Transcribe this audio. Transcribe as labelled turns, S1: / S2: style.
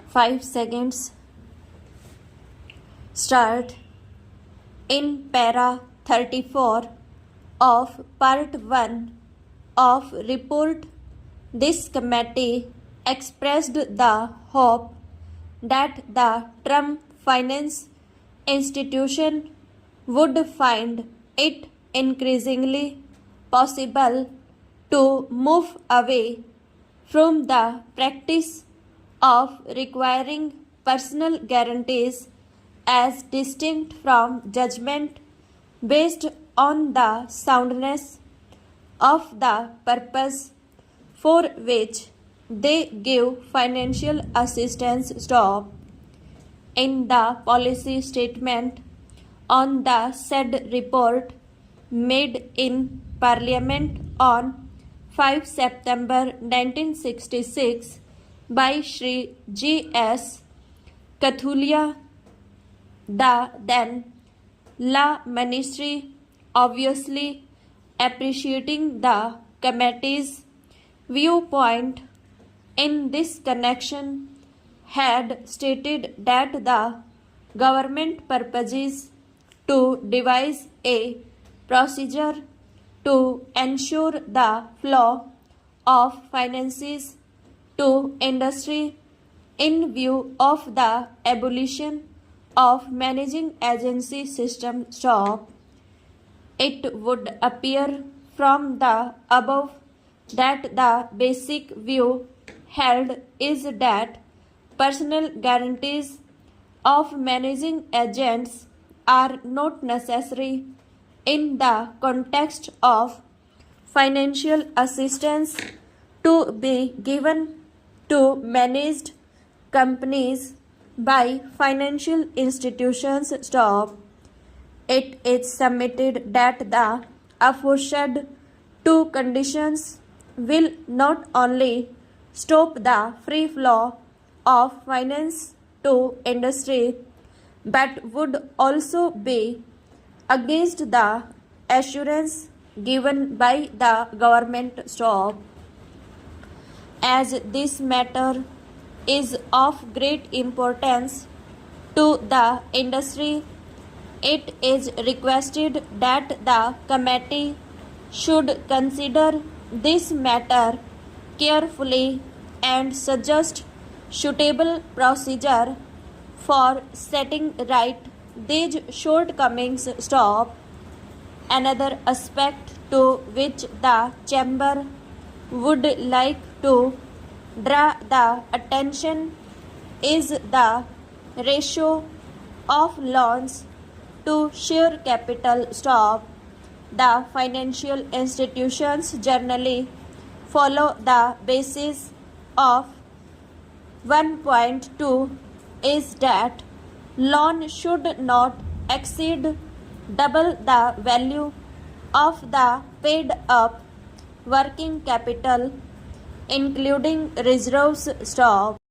S1: 5 seconds. Start. In para 34 of part 1 of report, this committee expressed the hope that the Trump Finance Institution would find it increasingly possible to move away from the practice of requiring personal guarantees as distinct from judgment based on the soundness of the purpose for which they give financial assistance. Stop. In the policy statement on the said report made in Parliament on 5 September 1966 by Shri G. S. Kathulia, the then La Ministry, obviously appreciating the committee's viewpoint in this connection, had stated that the government purposes to devise a procedure to ensure the flow of finances to industry in view of the abolition of managing agency system. Stop. It would appear from the above that the basic view held is that personal guarantees of managing agents are not necessary in the context of financial assistance to be given to managed companies by financial institutions. Stop. It is submitted that the aforesaid two conditions will not only stop the free flow of finance to industry but would also be against the assurance given by the government. Stop. As this matter is of great importance to the industry, it is requested that the committee should consider this matter carefully and suggest suitable procedure for setting right these shortcomings. Stop. Another aspect to which the Chamber would like to draw the attention is the ratio of loans to share capital. Stop. The financial institutions generally follow the basis of 1.2 is that loan should not exceed double the value of the paid up working capital including reserves. Stop.